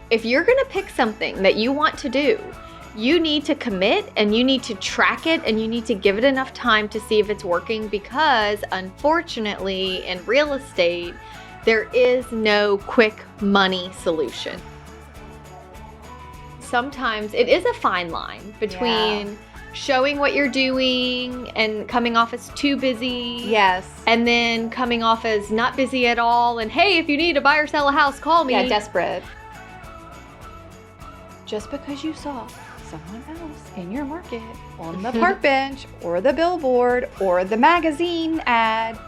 if you're going to pick something that you want to do, you need to commit and you need to track it and you need to give it enough time to see if it's working, because unfortunately in real estate, there is no quick money solution. Sometimes it is a fine line between showing what you're doing and coming off as too busy. Yes. And then coming off as not busy at all. And hey, if you need to buy or sell a house, call me. Yeah, desperate. Just because you saw someone else in your market on the park bench or the billboard or the magazine ad,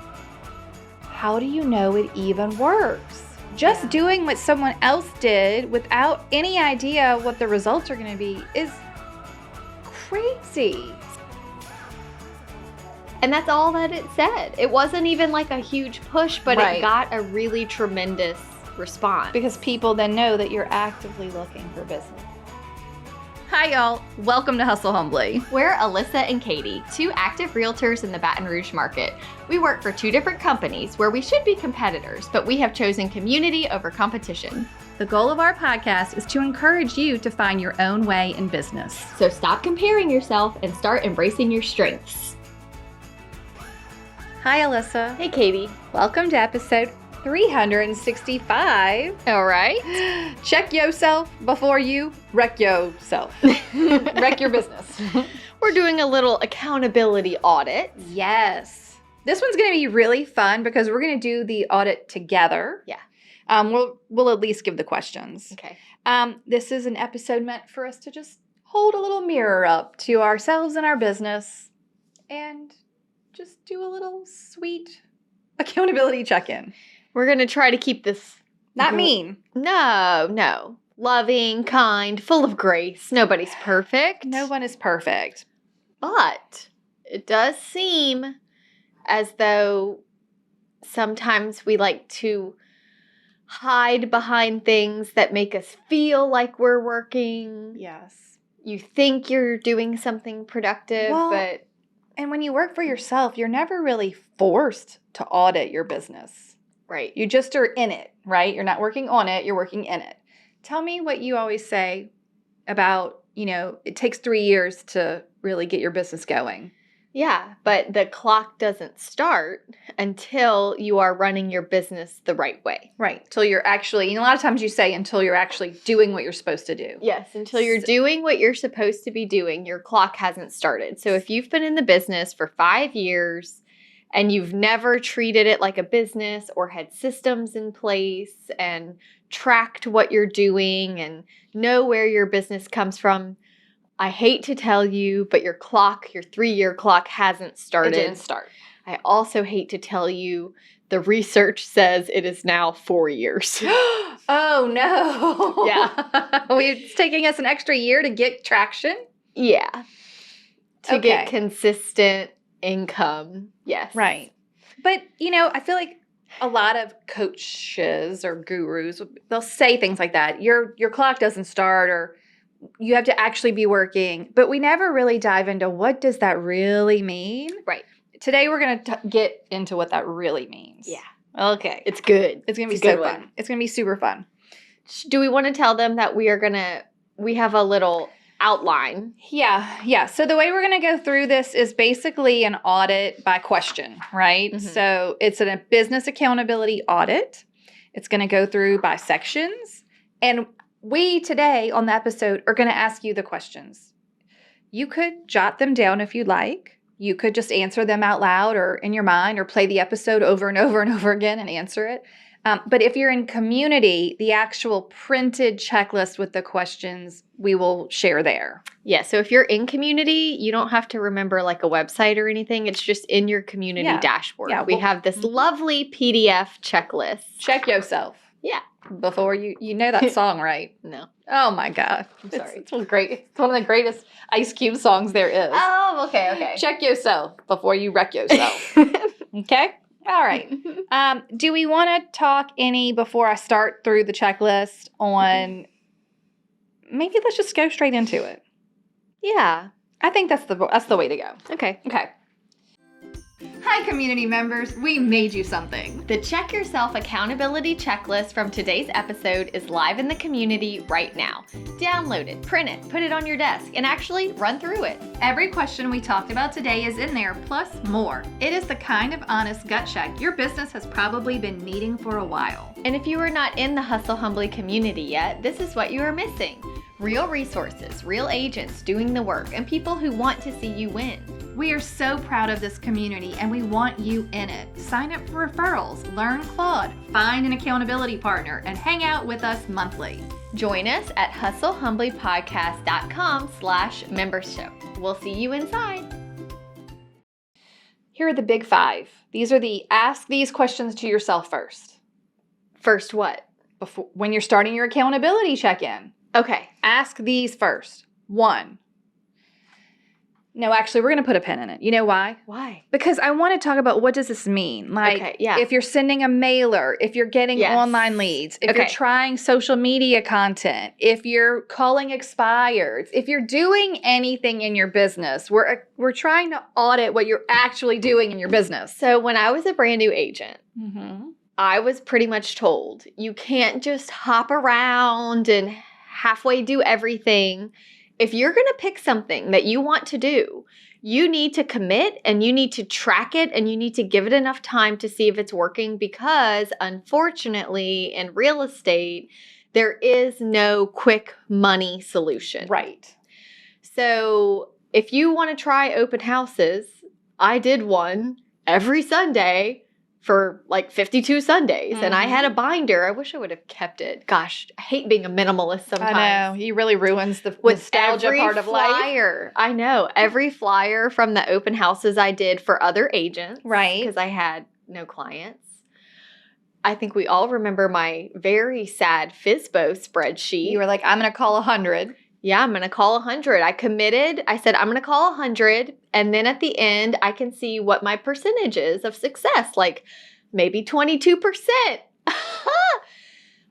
how do you know it even works? Just doing what someone else did without any idea what the results are going to be is crazy. And that's all that it said. It wasn't even like a huge push, but Right. it got a really tremendous response. Because people then know that you're actively looking for business. Hi, y'all. Welcome to Hustle Humbly. We're Alyssa and Katie, two active realtors in the Baton Rouge market. We work for two different companies where we should be competitors, but we have chosen community over competition. The goal of our podcast is to encourage you to find your own way in business. So stop comparing yourself and start embracing your strengths. Hi, Alyssa. Hey, Katie. Welcome to episode 365. All right. Check yourself before you wreck yourself. Wreck your business. We're doing a little accountability audit. Yes. This one's going to be really fun because we're going to do the audit together. Yeah. We'll at least give the questions. Okay. This is an episode meant for us to just hold a little mirror up to ourselves and our business and just do a little sweet accountability check-in. We're going to try to keep this... Not mean. No. Loving, kind, full of grace. Nobody's perfect. No one is perfect. But it does seem as though sometimes we like to hide behind things that make us feel like we're working. Yes. You think you're doing something productive, but... And when you work for yourself, you're never really forced to audit your business. Right. You just are in it, right? You're not working on it, you're working in it. Tell me what you always say about, it takes 3 years to really get your business going. Yeah, but the clock doesn't start until you are running your business the right way. Right. Until you're actually, a lot of times you say until you're actually doing what you're supposed to do. Yes, until you're doing what you're supposed to be doing, your clock hasn't started. So if you've been in the business for 5 years and you've never treated it like a business or had systems in place and tracked what you're doing and know where your business comes from, I hate to tell you, but your 3-year clock hasn't started. It didn't start. I also hate to tell you, the research says it is now 4 years. Oh, no. Yeah. It's taking us an extra year to get traction? Yeah. To Okay. get consistent income. Yes. Right. But, I feel like a lot of coaches or gurus, they'll say things like that. Your clock doesn't start, or you have to actually be working. But we never really dive into what does that really mean. Right. Today we're going to get into what that really means. Yeah. Okay. It's good. It's going to be It's a so good fun. one. It's going to be super fun. Do we want to tell them that we have a little outline? Yeah. So the way we're going to go through this is basically an audit by question, right? Mhm. So it's a business accountability audit. It's going to go through by sections. And we today on the episode are going to ask you the questions. You could jot them down if you'd like. You could just answer them out loud or in your mind, or play the episode over and over and over again and answer it. But if you're in community, the actual printed checklist with the questions we will share there. Yeah. So if you're in community, you don't have to remember like a website or anything. It's just in your community dashboard. Yeah, we have this lovely PDF checklist. Check yourself. Yeah. Before you know that song, right? No. Oh my God. I'm sorry. It's great. It's one of the greatest Ice Cube songs there is. Oh, okay. Check yourself before you wreck yourself. Okay? All right. Do we want to talk any before I start through the checklist on, maybe let's just go straight into it. Yeah. I think that's the way to go. Okay. Okay. Hi, community members. We made you something. The Check Yourself Accountability Checklist from today's episode is live in the community right now. Download it, print it, put it on your desk, and actually run through it. Every question we talked about today is in there, plus more. It is the kind of honest gut check your business has probably been needing for a while. And if you are not in the Hustle Humbly community yet, this is what you are missing. Real resources, real agents doing the work, and people who want to see you win. We are so proud of this community and we want you in it. Sign up for referrals, learn Claude, find an accountability partner, and hang out with us monthly. Join us at hustlehumblypodcast.com/membership. We'll see you inside. Here are the big 5. These are the ask these questions to yourself first. First what? When you're starting your accountability check-in. Okay. Ask these first. 1. No, actually, we're going to put a pin in it. You know why? Why? Because I want to talk about what does this mean? Like, Okay, yeah. if you're sending a mailer, if you're getting Yes. online leads, if you're Okay. trying social media content, if you're calling expireds, if you're doing anything in your business, we're trying to audit what you're actually doing in your business. So when I was a brand new agent, Mm-hmm. I was pretty much told you can't just hop around and halfway do everything. If you're going to pick something that you want to do, you need to commit and you need to track it and you need to give it enough time to see if it's working, because unfortunately in real estate, there is no quick money solution. Right. So if you want to try open houses, I did one every Sunday for like 52 Sundays. And I had a binder. I wish I would have kept it. Gosh, I hate being a minimalist sometimes. I know. He really ruins the With nostalgia every part of life. flyer. I know. Every flyer from the open houses I did for other agents. Right. Because I had no clients. I think we all remember my very sad FISBO spreadsheet. You were like, I'm going to call 100. Yeah, I'm going to call 100. I committed. I said, I'm going to call 100. And then at the end, I can see what my percentage is of success, like maybe 22%.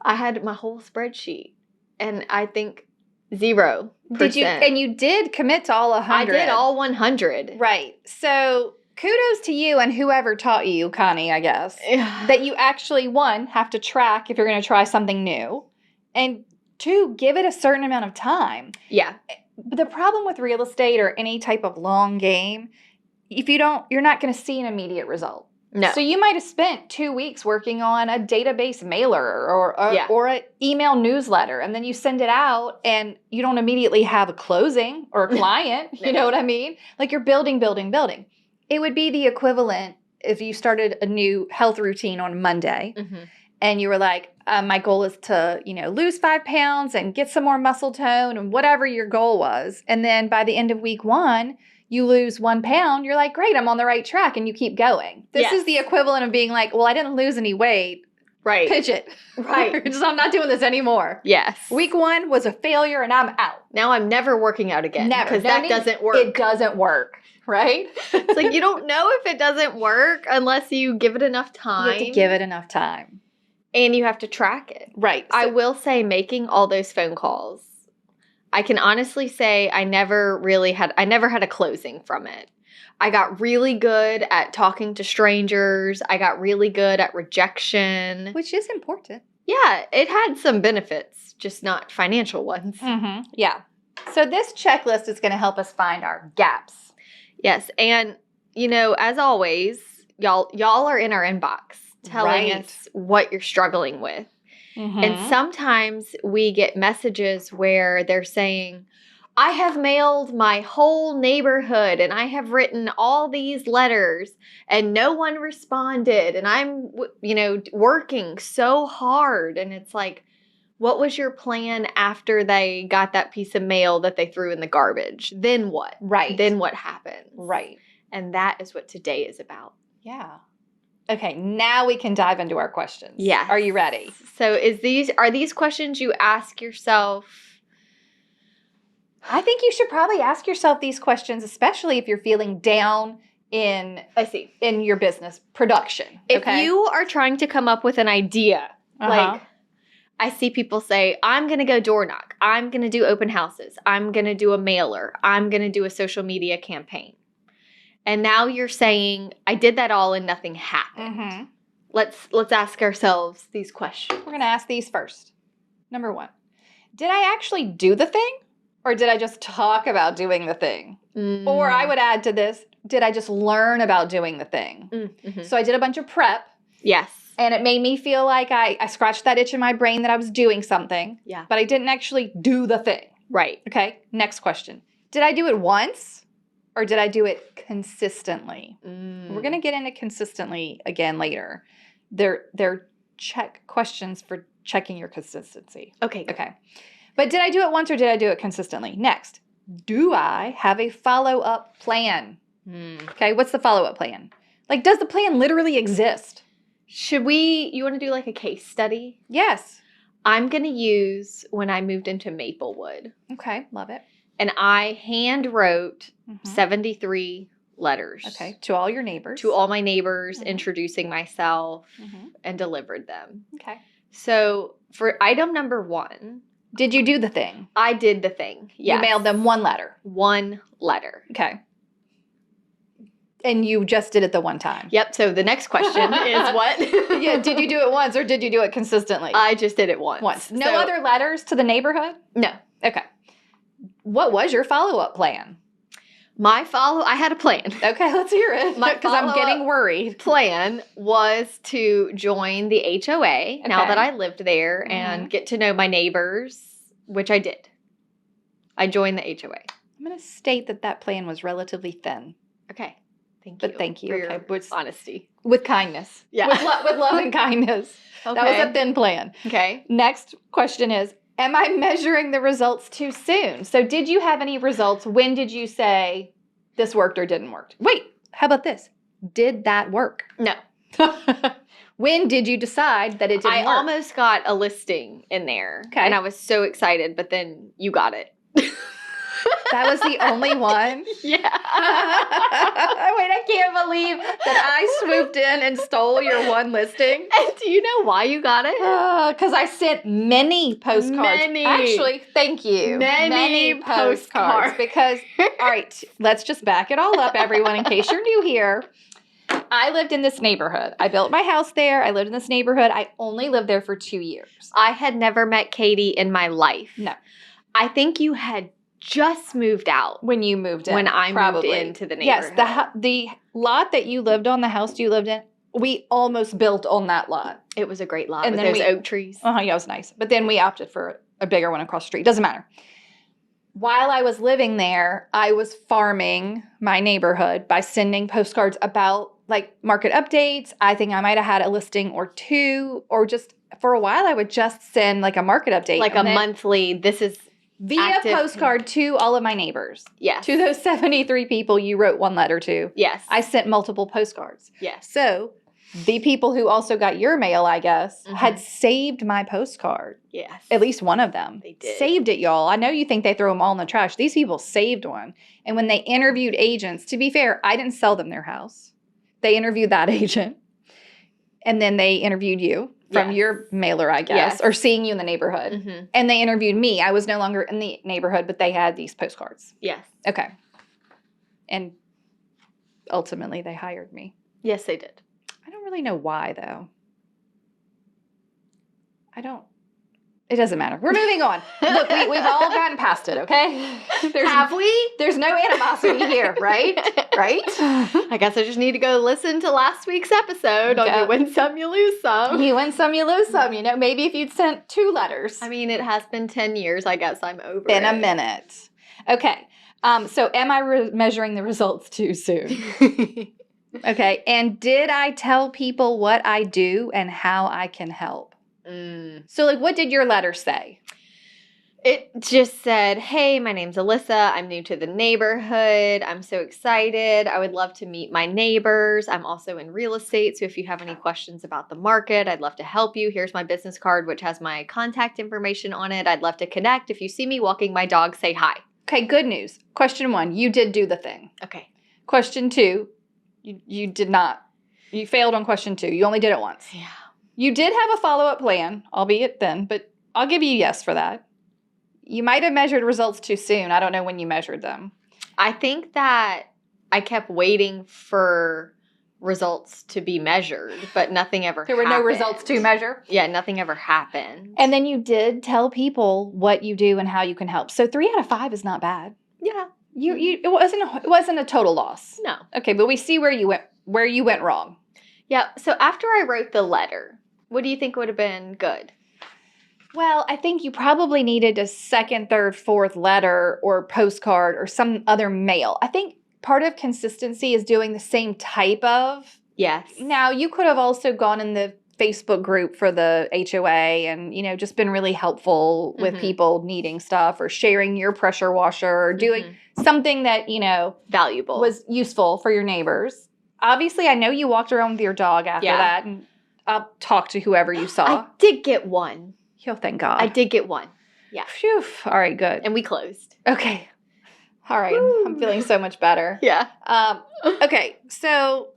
I had my whole spreadsheet and I think 0%. And you did commit to all 100. I did all 100. Right. So kudos to you and whoever taught you, Connie, I guess, that you actually, 1, have to track if you're going to try something new, and 2, give it a certain amount of time. Yeah. But the problem with real estate or any type of long game, if you're not going to see an immediate result. No. So you might have spent 2 weeks working on a database mailer or an email newsletter, and then you send it out and you don't immediately have a closing or a client. You know what I mean? Like you're building. It would be the equivalent if you started a new health routine on Monday. Mm-hmm. And you were like, my goal is to, lose 5 pounds and get some more muscle tone and whatever your goal was. And then by the end of week 1, you lose 1 pound. You're like, great, I'm on the right track. And you keep going. This is the equivalent of being like, well, I didn't lose any weight. Right. Pitch it. Right. I'm not doing this anymore. Yes. Week 1 was a failure and I'm out. Now I'm never working out again. Never. Because that doesn't work. It doesn't work. Right? It's like you don't know if it doesn't work unless you give it enough time. You have to give it enough time. And you have to track it. Right. I will say, making all those phone calls, I can honestly say I never had a closing from it. I got really good at talking to strangers. I got really good at rejection. Which is important. Yeah, it had some benefits, just not financial ones. Mm-hmm. Yeah. So this checklist is going to help us find our gaps. Yes, and as always, y'all are in our inbox telling us what you're struggling with. Mm-hmm. And sometimes we get messages where they're saying, I have mailed my whole neighborhood and I have written all these letters and no one responded. And I'm, working so hard. And it's like, what was your plan after they got that piece of mail that they threw in the garbage? Then what? Right. Then what happens? Right. And that is what today is about. Yeah. Okay, now we can dive into our questions. Yeah. Are you ready? So are these questions you ask yourself? I think you should probably ask yourself these questions, especially if you're feeling down in your business production. If you are trying to come up with an idea, like I see people say, I'm going to go door knock. I'm going to do open houses. I'm going to do a mailer. I'm going to do a social media campaign. And now you're saying, I did that all and nothing happened. Mm-hmm. Let's ask ourselves these questions. We're going to ask these first. Number 1, did I actually do the thing? Or did I just talk about doing the thing? Or I would add to this, did I just learn about doing the thing? Mm-hmm. So I did a bunch of prep. Yes. And it made me feel like I scratched that itch in my brain that I was doing something. Yeah. But I didn't actually do the thing. Right. Okay, next question. Did I do it once or did I do it consistently? We're going to get into consistently again later. They're check questions for checking your consistency. Okay. Good. Okay. But did I do it once or did I do it consistently? Next, do I have a follow-up plan? Okay, what's the follow-up plan? Like, does the plan literally exist? You want to do like a case study? Yes. I'm going to use when I moved into Maplewood. Okay, love it. And I hand wrote Mhm. 73 letters. Okay, to all your neighbors. To all my neighbors, Mhm. introducing myself Mhm. and delivered them. Okay. So for item number 1, Did you do the thing? I did the thing. Yes. You mailed them one letter. 1 letter. Okay. And you just did it the one time. Yep. So the next question is what? Yeah. Did you do it once or did you do it consistently? I just did it once. Once. No So- other letters to the neighborhood? No. Okay. What was your follow-up plan? I had a plan. Okay, let's hear it. My Because I'm getting follow-up worried. Plan was to join the HOA now Okay. that I lived there and get to know my neighbors, which I did. I joined the HOA. I'm going to state that plan was relatively thin. Okay. Thank But you. thank you. For Okay, your honesty. With kindness. Yeah. With love and kindness. Okay. That was a thin plan. Okay. Next question is, am I measuring the results too soon? So did you have any results? When did you say this worked or didn't work? Wait, how about this? Did that work? No. When did you decide that it didn't I work? almost got a listing in there. Okay. And I was so excited, but then you got it. That was the only one? Yeah. Wait, I can't believe that I swooped in and stole your one listing. And do you know why you got it? Because I sent many postcards. Many. Actually, thank you. Many postcards. Because, all right, let's just back it all up, everyone, in case you're new here. I lived in this neighborhood. I built my house there. I lived in this neighborhood. I only lived there for 2 years. I had never met Katie in my life. No. I think you had just moved out When you moved in. when I probably. moved into the neighborhood. Yes, the lot that you lived on, the house you lived in, we almost built on that lot. It was a great lot And with then those we- oak trees. Yeah, it was nice. But then we opted for a bigger one across the street. Doesn't matter. While I was living there, I was farming my neighborhood by sending postcards about like market updates. I think I might have had a listing or 2, or just for a while I would just send like a market update. Like a and then monthly, this is, via active- postcard to all of my neighbors. yes. To those 73 people you wrote one letter to, Yes. I sent multiple postcards. yes. So the people who also got your mail, I guess, Mhm. had saved my postcard. Yes. At least one of them. They did. Saved it, y'all. I know you think they throw them all in the trash. These people saved one. And when they interviewed agents, to be fair, I didn't sell them their house. They interviewed that agent. And then they interviewed you from Yes. your mailer, I guess, Yes. or seeing you in the neighborhood. Mhm. And they interviewed me. I was no longer in the neighborhood, but they had these postcards. Yes. Okay. And ultimately, they hired me. Yes, they did. I don't really know why, though. It doesn't matter. We're moving on. Look, we've all gotten past it, okay? Have we? There's no animosity here, right? Right? I guess I just need to go listen to last week's episode on Okay. You Win Some, You Lose Some. You win some, you lose some. You know, maybe if you'd sent 2 letters. I mean, it has been 10 years. I guess I'm over Been a it. minute. Okay. So am I measuring the results too soon? Okay. And did I tell people what I do and how I can help? So, like, what did your letter say? It just said, hey, my name's Alyssa. I'm new to the neighborhood. I'm so excited. I would love to meet my neighbors. I'm also in real estate. So if you have any questions about the market, I'd love to help you. Here's my business card, which has my contact information on it. I'd love to connect. If you see me walking my dog, say hi. Okay, good news. Question 1, you did do the thing. Okay. Question 2, you did not. You failed on question 2. You only did it once. Yeah. You did have a follow-up plan, albeit thin, but I'll give you a yes for that. You might have measured results too soon. I don't know when you measured them. I think that I kept waiting for results to be measured, but nothing ever There were no results happened. to measure. Yeah, nothing ever happened. And then you did tell people what you do and how you can help. So 3 out of 5 is not bad. yeah. It wasn't a total loss. No. Okay, but we see where you went wrong. Yeah. So after I wrote the letter, what do you think would have been good? Well, I think you probably needed a second, third, fourth letter or postcard or some other mail. I think part of consistency is doing the same type of. Yes. Now, you could have also gone in the Facebook group for the HOA and, just been really helpful with people needing stuff or sharing your pressure washer or doing something that, valuable, was useful for your neighbors. Obviously, I know you walked around with your dog after that and talked to whoever you saw. I did get one. Oh, thank God. I did get one. Yeah. Phew. All right, good. And we closed. Okay. All right. I'm feeling so much better. Yeah. Okay. So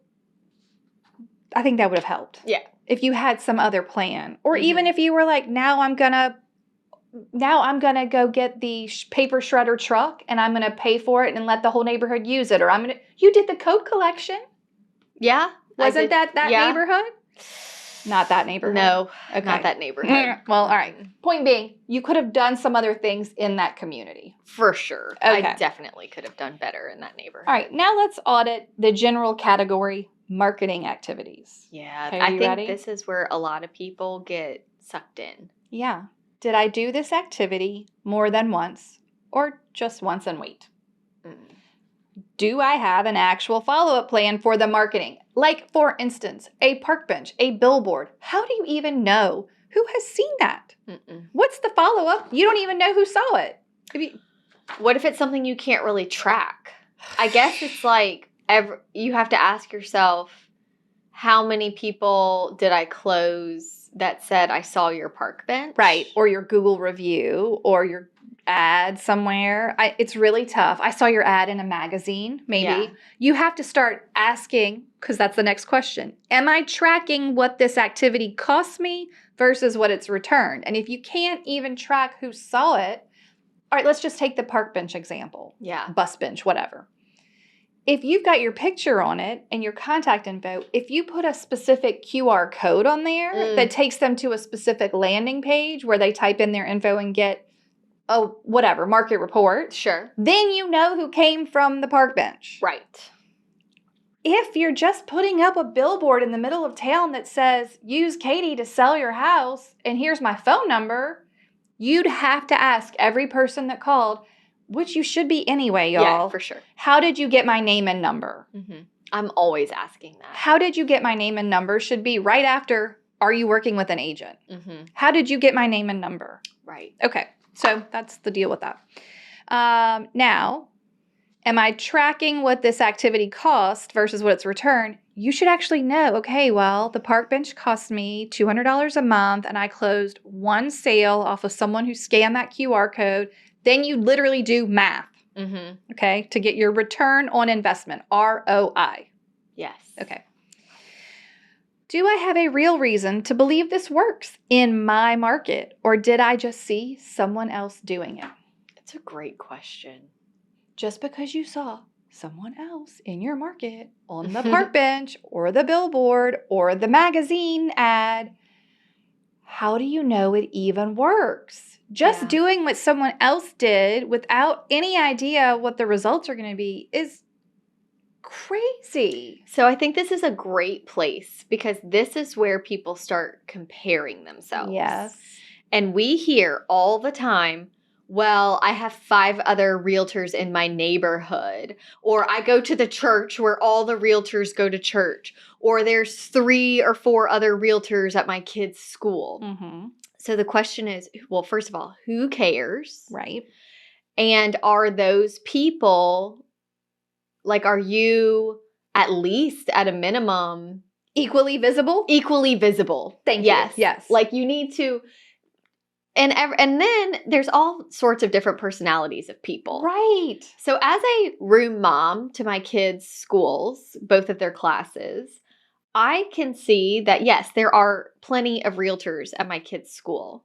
I think that would have helped. Yeah. If you had some other plan, or even if you were like, now I'm gonna go get the paper shredder truck and I'm gonna pay for it and let the whole neighborhood use it, or you did the coat collection. Yeah. Wasn't that neighborhood? Not that neighborhood. No, okay. Not that neighborhood. Well, all right. Point being, you could have done some other things in that community. For sure. Okay. I definitely could have done better in that neighborhood. All right. Now let's audit the general category, marketing activities. Yeah. Okay, I think ready? this is where a lot of people get sucked in. Yeah. Did I do this activity more than once or just once and wait? Do I have an actual follow-up plan for the marketing? Like, for instance, a park bench, a billboard. How do you even know who has seen that? What's the follow-up? You don't even know who saw it. What if it's something you can't really track? I guess it's like you have to ask yourself, how many people did I close that said I saw your park bench? Right, or your Google review, or your ad somewhere. It's really tough. I saw your ad in a magazine, maybe. Yeah. You have to start asking, because that's the next question. Am I tracking what this activity costs me versus what it's returned? And if you can't even track who saw it, all right, let's just take the park bench example. Yeah. Bus bench, whatever. If you've got your picture on it and your contact info, if you put a specific QR code on there that takes them to a specific landing page where they type in their info and get market report. Sure. Then you know who came from the park bench. Right. If you're just putting up a billboard in the middle of town that says, use Katie to sell your house and here's my phone number, you'd have to ask every person that called, which you should be anyway, y'all. Yeah, for sure. How did you get my name and number? I'm always asking that. How did you get my name and number should be right after, are you working with an agent? How did you get my name and number? Right. Okay. So that's the deal with that. Now, am I tracking what this activity cost versus what it's returned? You should actually know, okay, well, the park bench cost me $200 a month and I closed one sale off of someone who scanned that QR code. Then you literally do math, okay, to get your return on investment, ROI. Yes. Okay. Do I have a real reason to believe this works in my market, or did I just see someone else doing it? That's a great question. Just because you saw someone else in your market on the park bench or the billboard or the magazine ad, how do you know it even works? Just doing what someone else did without any idea what the results are going to be is crazy. So I think this is a great place because this is where people start comparing themselves. Yes. And we hear all the time, well, I have 5 other realtors in my neighborhood, or I go to the church where all the realtors go to church, or there's 3 or 4 other realtors at my kid's school. So the question is, well, first of all, who cares? Right. And are those people, like, are you at least at a minimum equally visible? Equally visible. Thank you. Yes. Like you need to, and then there's all sorts of different personalities of people. Right. So as a room mom to my kids' schools, both of their classes, I can see that, yes, there are plenty of realtors at my kids' school.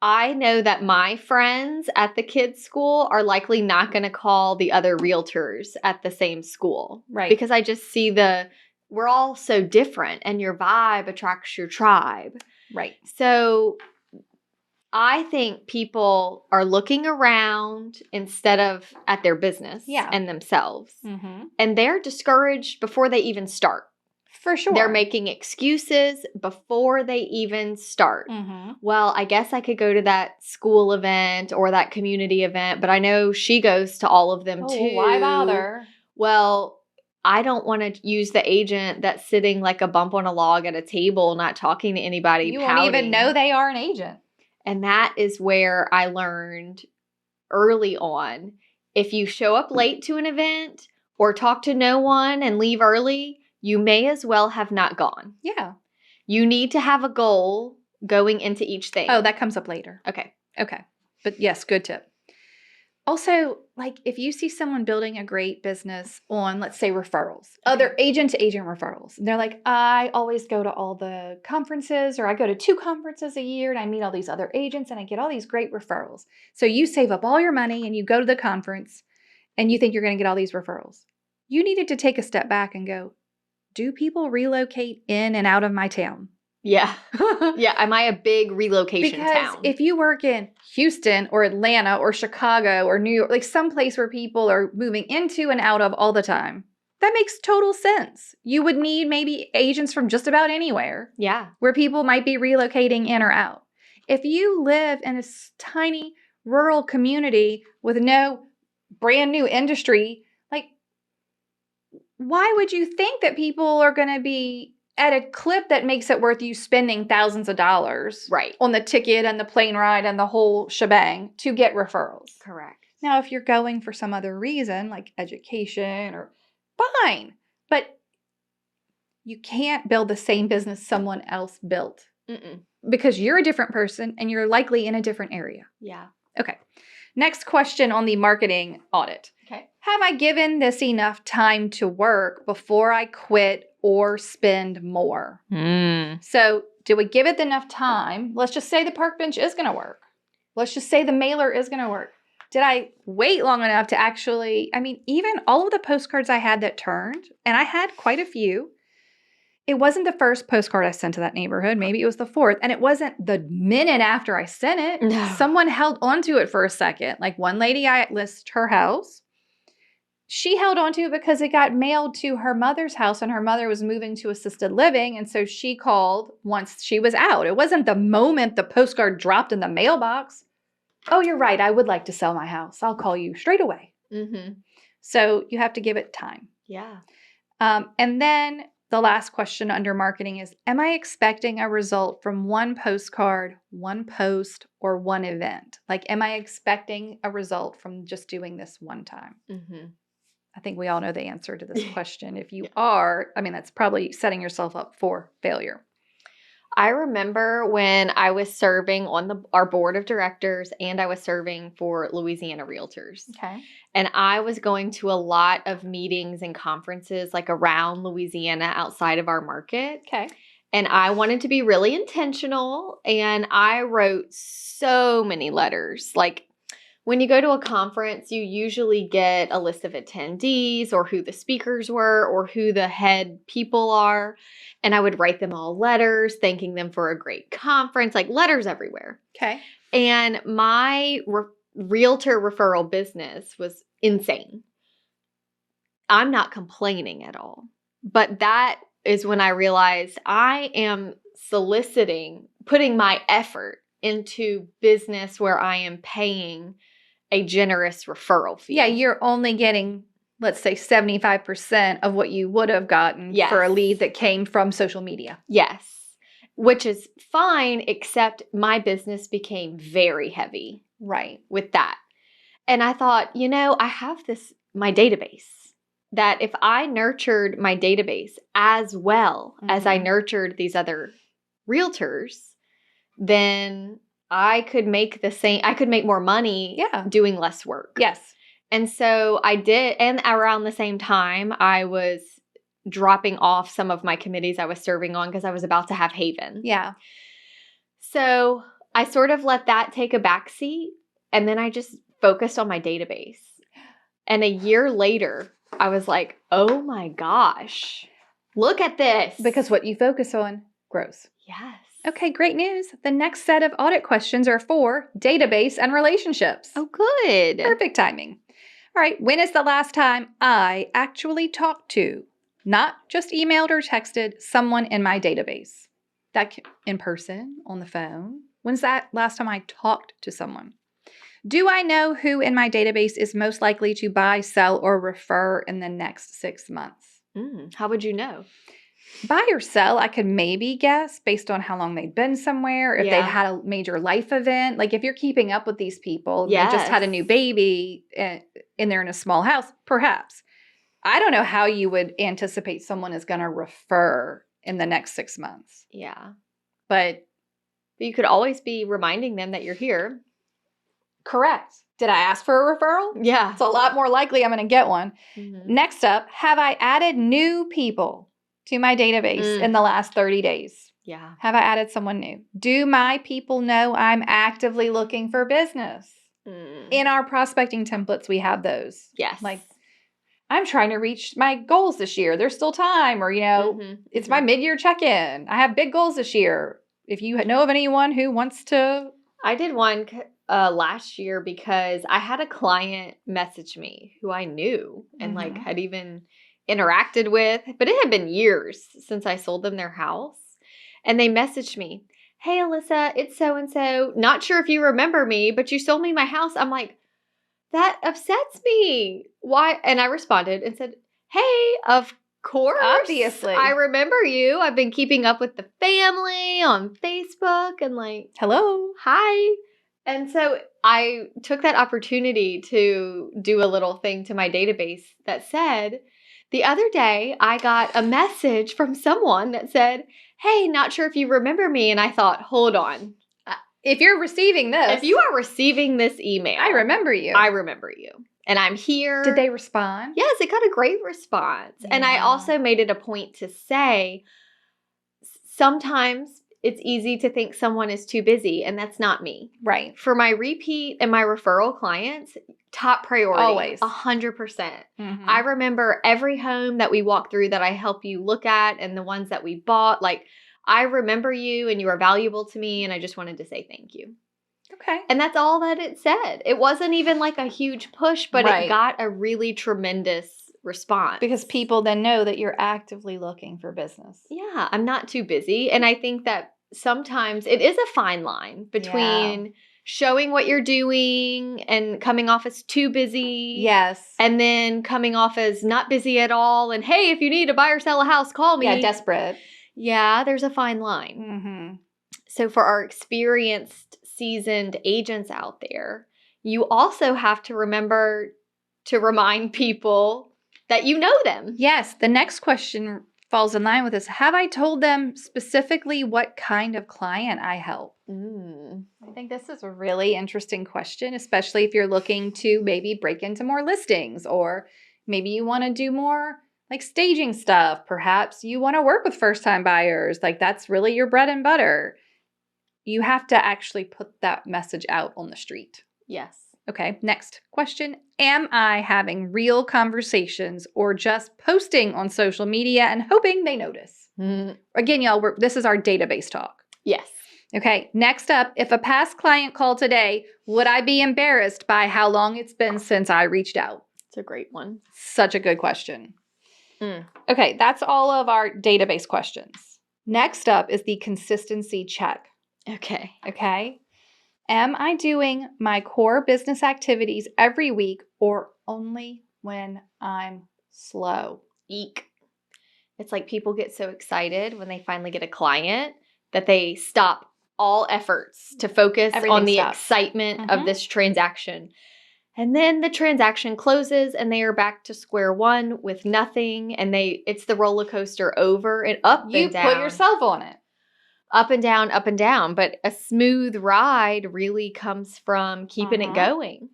I know that my friends at the kids' school are likely not going to call the other realtors at the same school. Right. Because I just see we're all so different and your vibe attracts your tribe. Right. So I think people are looking around instead of at their business and themselves. Mm-hmm. And they're discouraged before they even start. For sure. They're making excuses before they even start. Mm-hmm. Well, I guess I could go to that school event or that community event, but I know she goes to all of them too. Why bother? Well, I don't want to use the agent that's sitting like a bump on a log at a table, not talking to anybody. You pouting. won't even know they are an agent. And that is where I learned early on, if you show up late to an event or talk to no one and leave early, you may as well have not gone. Yeah. You need to have a goal going into each thing. Oh, that comes up later. Okay. But yes, good tip. Also, like if you see someone building a great business on, let's say, referrals, other agent-to-agent referrals, and they're like, I always go to all the conferences, or I go to 2 conferences a year, and I meet all these other agents, and I get all these great referrals. So you save up all your money, and you go to the conference, and you think you're going to get all these referrals. You needed to take a step back and go, do people relocate in and out of my town? Yeah. Yeah. Am I a big relocation because town? if you work in Houston or Atlanta or Chicago or New York, like someplace where people are moving into and out of all the time, that makes total sense. You would need maybe agents from just about anywhere. Yeah. Where people might be relocating in or out. If you live in a tiny rural community with no brand new industry, like, why would you think that people are going to be at a clip that makes it worth you spending thousands of dollars on the ticket and the plane ride and the whole shebang to get referrals? Correct. Now, if you're going for some other reason, like education or fine, but you can't build the same business someone else built. Because you're a different person and you're likely in a different area. Yeah. Okay. Next question on the marketing audit. Okay. Have I given this enough time to work before I quit or spend more? So, do we give it enough time? Let's just say the park bench is going to work. Let's just say the mailer is going to work. Did I wait long enough to actually, even all of the postcards I had that turned, and I had quite a few, it wasn't the first postcard I sent to that neighborhood. Maybe it was the 4th. And it wasn't the minute after I sent it. No. Someone held onto it for a second. Like one lady, I listed her house. She held onto it because it got mailed to her mother's house and her mother was moving to assisted living. And so she called once she was out. It wasn't the moment the postcard dropped in the mailbox. Oh, you're right. I would like to sell my house. I'll call you straight away. So you have to give it time. Yeah. And then the last question under marketing is, am I expecting a result from one postcard, one post, or one event? Like, am I expecting a result from just doing this one time? I think we all know the answer to this question. If you are, that's probably setting yourself up for failure. I remember when I was serving on our board of directors and I was serving for Louisiana Realtors. Okay. And I was going to a lot of meetings and conferences like around Louisiana outside of our market. Okay. And I wanted to be really intentional and I wrote so many letters. Like when you go to a conference, you usually get a list of attendees or who the speakers were or who the head people are. And I would write them all letters, thanking them for a great conference, like letters everywhere. Okay. And my realtor referral business was insane. I'm not complaining at all. But that is when I realized I am putting my effort into business where I am paying a generous referral fee. Yeah, you're only getting, let's say, 75% of what you would have gotten for a lead that came from social media. Yes, which is fine, except my business became very heavy. Right. With that. And I thought, I have my database, that if I nurtured my database as well as I nurtured these other realtors, then I could make more money doing less work. Yes. And so I did. And around the same time, I was dropping off some of my committees I was serving on because I was about to have Haven. Yeah. So I sort of let that take a backseat, and then I just focused on my database. And a year later, I was like, oh my gosh, look at this. Because what you focus on grows. Yes. Okay, great news. The next set of audit questions are for database and relationships. Oh, good. Perfect timing. All right, when is the last time I actually talked to, not just emailed or texted, someone in my database? In person, on the phone. When's that last time I talked to someone? Do I know who in my database is most likely to buy, sell, or refer in the next 6 months? How would you know? Buy or sell, I could maybe guess based on how long they've been somewhere, if they've had a major life event. Like if you're keeping up with these people, they just had a new baby and they're in a small house, perhaps. I don't know how you would anticipate someone is going to refer in the next 6 months. Yeah. But you could always be reminding them that you're here. Correct. Did I ask for a referral? Yeah. It's a lot more likely I'm going to get one. Mhm. Next up, have I added new people to my database in the last 30 days? Yeah. Have I added someone new? Do my people know I'm actively looking for business? In our prospecting templates, we have those. Yes. Like, I'm trying to reach my goals this year. There's still time. Or, it's my mid-year check-in. I have big goals this year. If you know of anyone who wants to. I did one last year because I had a client message me who I knew and had even interacted with, but it had been years since I sold them their house. And they messaged me, hey, Alyssa, it's so-and-so. Not sure if you remember me, but you sold me my house. I'm like, that upsets me. Why? And I responded and said, hey, of course. Obviously. I remember you. I've been keeping up with the family on Facebook and hello. Hi. And so I took that opportunity to do a little thing to my database that said, the other day I got a message from someone that said, hey, not sure if you remember me. And I thought, hold on. If you're receiving this. If you are receiving this email. I remember you. I remember you. And I'm here. Did they respond? Yes, it got a great response. Yeah. And I also made it a point to say, sometimes it's easy to think someone is too busy, and that's not me. Right. For my repeat and my referral clients, top priority. Always. 100%. I remember every home that we walked through that I help you look at and the ones that we bought. I remember you and you are valuable to me, and I just wanted to say thank you. Okay. And that's all that it said. It wasn't even a huge push, but it got a really tremendous response. Because people then know that you're actively looking for business. Yeah, I'm not too busy. And I think that sometimes it is a fine line between showing what you're doing and coming off as too busy. Yes. And then coming off as not busy at all. And hey, if you need to buy or sell a house, call me. Yeah, desperate. Yeah, there's a fine line. So for our experienced, seasoned agents out there, you also have to remember to remind people that you know them. Yes. The next question falls in line with this. Have I told them specifically what kind of client I help? I think this is a really interesting question, especially if you're looking to maybe break into more listings, or maybe you want to do more staging stuff. Perhaps you want to work with first-time buyers. That's really your bread and butter. You have to actually put that message out on the street. Yes. Okay, next question. Am I having real conversations or just posting on social media and hoping they notice? Again, y'all, this is our database talk. Yes. Okay, next up, if a past client called today, would I be embarrassed by how long it's been since I reached out? It's a great one. Such a good question. Okay, that's all of our database questions. Next up is the consistency check. Okay. Am I doing my core business activities every week or only when I'm slow? Eek. It's people get so excited when they finally get a client that they stop all efforts to focus on the excitement of this transaction. And then the transaction closes and they are back to square one with nothing. And it's the roller coaster over and up and down. You put yourself on it. Up and down, up and down. But a smooth ride really comes from keeping it going.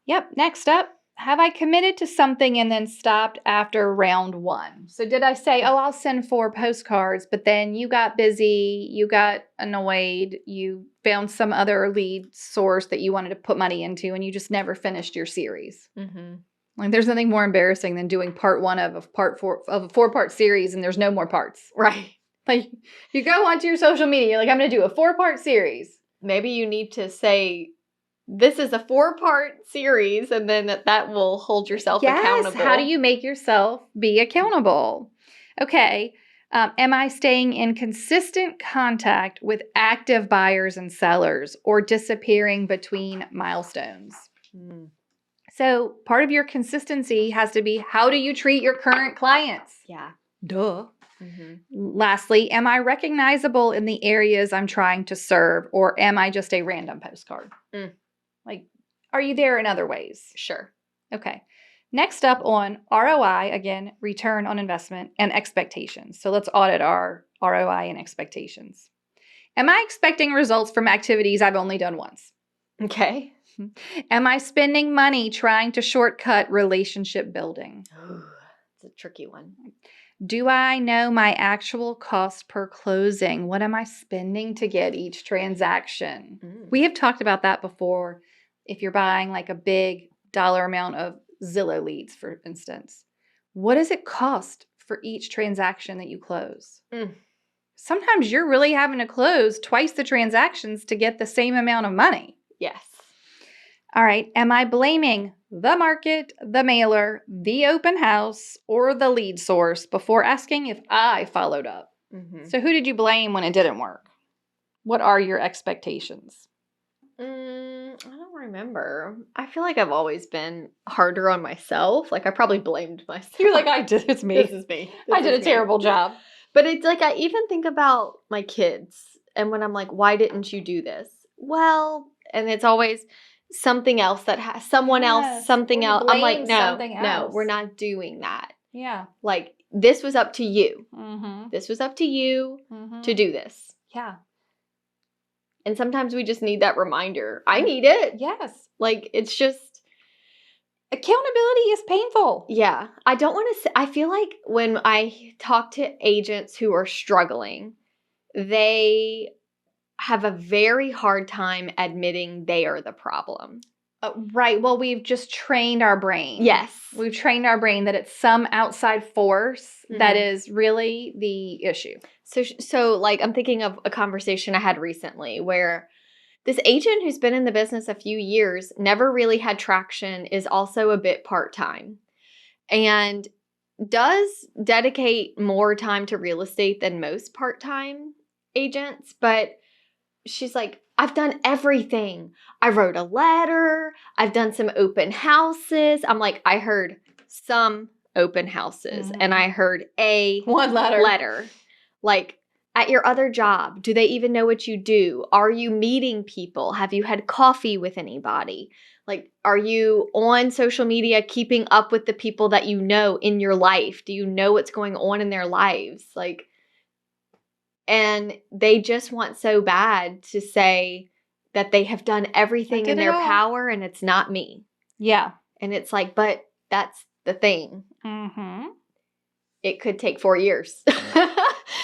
Yep. Next up, have I committed to something and then stopped after round 1? So did I say, oh, I'll send 4 postcards, but then you got busy, you got annoyed, you found some other lead source that you wanted to put money into, and you just never finished your series? Mm-hmm. Like, there's nothing more embarrassing than doing part 1 of a 4-part series and there's no more parts. Right. Like, you go onto your social media, you're like, I'm going to do a 4-part series. Maybe you need to say, this is a 4-part series, and then that will hold yourself accountable. How do you make yourself be accountable? Okay. Am I staying in consistent contact with active buyers and sellers, or disappearing between milestones? Mm. So part of your consistency has to be, how do you treat your current clients? Yeah. Duh. Mm-hmm. Lastly, am I recognizable in the areas I'm trying to serve, or am I just a random postcard? Mm. Like, are you there in other ways? Sure. Okay. Next up on ROI, again, return on investment, and expectations. So let's audit our ROI and expectations. Am I expecting results from activities I've only done once? Okay. Am I spending money trying to shortcut relationship building? It's a tricky one. Do I know my actual cost per closing? What am I spending to get each transaction? Mm. We have talked about that before. If you're buying like a big dollar amount of Zillow leads, for instance, what does it cost for each transaction that you close? Mm. Sometimes you're really having to close twice the transactions to get the same amount of money. Yes. All right. Am I blaming the market, the mailer, the open house, or the lead source before asking if I followed up? Mm-hmm. So who did you blame when it didn't work? What are your expectations? I don't remember. I feel like I've always been harder on myself. Like, I probably blamed myself. You're like, I did. It's me. This is me. I did a terrible job. But it's like, I even think about my kids, and when I'm like, why didn't you do this? Well, and it's always something else that has someone else, something else. I'm like, no, we're not doing that. Yeah. Like, this was up to you. Mm-hmm. This was up to you to do this. Yeah. And sometimes we just need that reminder. I need it. Yes. Like, it's just. Accountability is painful. Yeah. I don't want to say, I feel like when I talk to agents who are struggling, they have a very hard time admitting they are the problem. Right. Well, we've just trained our brain. Yes. We've trained our brain that it's some outside force that is really the issue. So like, I'm thinking of a conversation I had recently where this agent who's been in the business a few years, never really had traction, is also a bit part-time, and does dedicate more time to real estate than most part-time agents. But she's like, I've done everything. I wrote a letter. I've done some open houses. I'm like, I heard some open houses and I heard one letter. Like, at your other job, do they even know what you do? Are you meeting people? Have you had coffee with anybody? Like, are you on social media keeping up with the people that you know in your life? Do you know what's going on in their lives? Like, and they just want so bad to say that they have done everything in their power and it's not me. Yeah. And it's like, but that's the thing. Mm-hmm. It could take 4 years.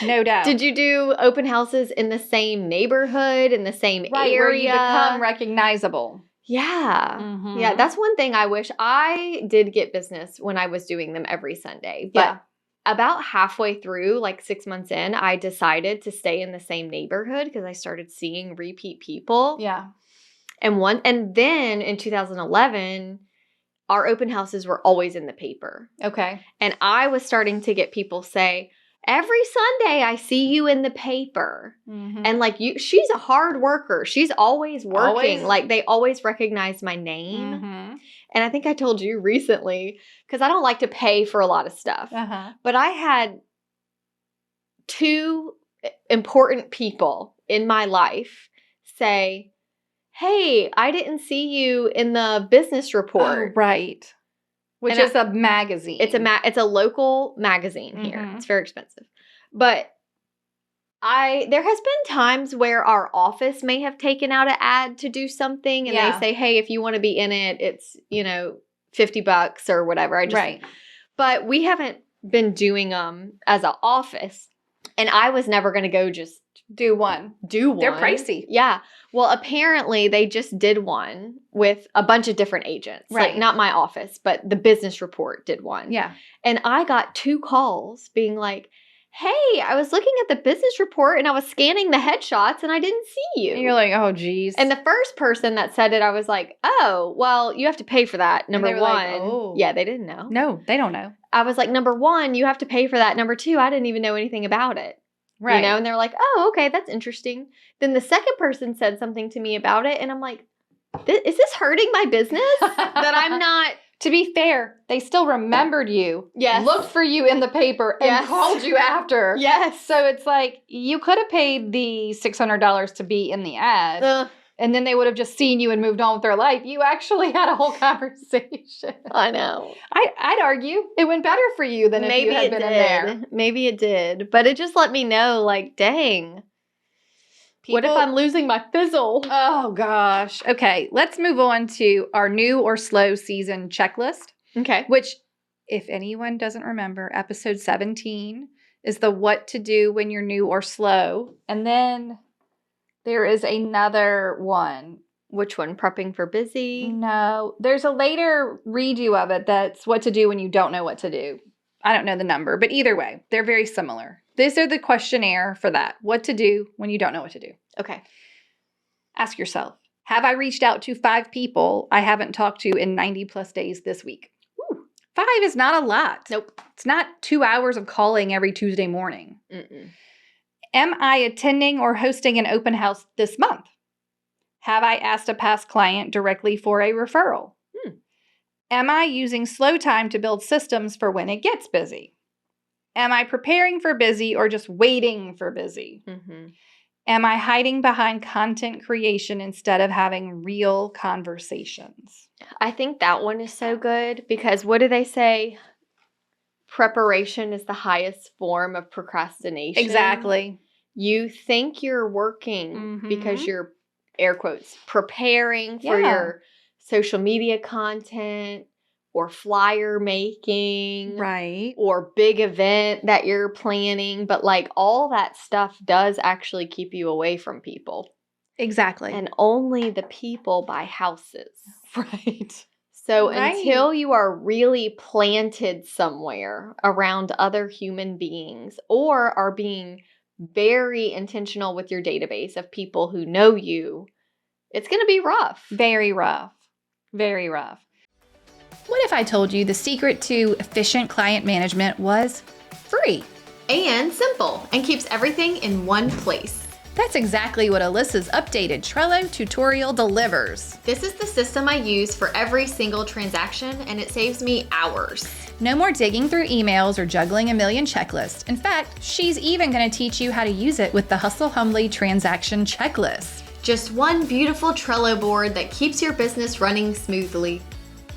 No doubt. Did you do open houses in the same neighborhood, in the same area? Where you become recognizable. Yeah. Mm-hmm. Yeah, that's one thing I wish. I did get business when I was doing them every Sunday. But about halfway through, like 6 months in, I decided to stay in the same neighborhood because I started seeing repeat people. Yeah. And then in 2011, our open houses were always in the paper. Okay. And I was starting to get people say, every Sunday I see you in the paper. Mm-hmm. And like, she's a hard worker. She's always working. Like, they always recognize my name. Mm-hmm. And I think I told you recently, because I don't like to pay for a lot of stuff. But I had 2 important people in my life say, hey, I didn't see you in the business report. Oh, right. Which is a magazine. It's a local magazine here. It's very expensive. But there has been times where our office may have taken out an ad to do something, and they say, hey, if you want to be in it, it's, $50 or whatever. Right. But we haven't been doing them as an office. And I was never going to go just Do one. do one. They're pricey. Yeah. Well, apparently they just did one with a bunch of different agents. Right. Like not my office, but the business report did one. Yeah. And I got 2 calls being like, hey, I was looking at the business report and I was scanning the headshots and I didn't see you. And you're like, oh, geez. And the first person that said it, I was like, oh, well, you have to pay for that. Number they were one. like, oh. Yeah, they didn't know. No, they don't know. I was like, number one, you have to pay for that. Number two, I didn't even know anything about it. Right. You know, and they're like, oh, okay, that's interesting. Then the second person said something to me about it. And I'm like, is this hurting my business? That I'm not. To be fair, they still remembered you. Yes. Looked for you in the paper and Yes. called you after. Yes. So it's like you could have paid the $600 to be in the ad. And then they would have just seen you and moved on with their life. You actually had a whole conversation. I know. I'd argue it went better for you than if you had been in there. Maybe it did. But it just let me know, like, dang. What if I'm losing my fizzle? Oh, gosh. Okay, let's move on to our new or slow season checklist, Okay. which, if anyone doesn't remember, episode 17 is the what to do when you're new or slow. And then there is another one. Which one? Prepping for busy? No, there's a later redo of it that's what to do when you don't know what to do. I don't know the number, but either way, they're very similar. These are the questionnaire for that. What to do when you don't know what to do. Okay. Ask yourself, have I reached out to 5 people I haven't talked to in 90 plus days this week? Ooh, 5 is not a lot. Nope. It's not 2 hours of calling every Tuesday morning. Mm-mm. Am I attending or hosting an open house this month? Have I asked a past client directly for a referral? Am I using slow time to build systems for when it gets busy? Am I preparing for busy or just waiting for busy? Mm-hmm. Am I hiding behind content creation instead of having real conversations? I think that one is so good because what do they say? Preparation is the highest form of procrastination. Exactly. You think you're working because you're, air quotes, preparing for Yeah. your social media content or flyer making. Right. Or big event that you're planning. But like all that stuff does actually keep you away from people. Exactly. And only the people buy houses. Right. So Right. until you are really planted somewhere around other human beings or are being very intentional with your database of people who know you, it's going to be rough. Very rough. Very rough. What if I told you the secret to efficient client management was free? And simple and keeps everything in one place. That's exactly what Alyssa's updated Trello tutorial delivers. This is the system I use for every single transaction, and it saves me hours. No more digging through emails or juggling a million checklists. In fact, she's even going to teach you how to use it with the Hustle Humbly transaction checklist. Just one beautiful Trello board that keeps your business running smoothly.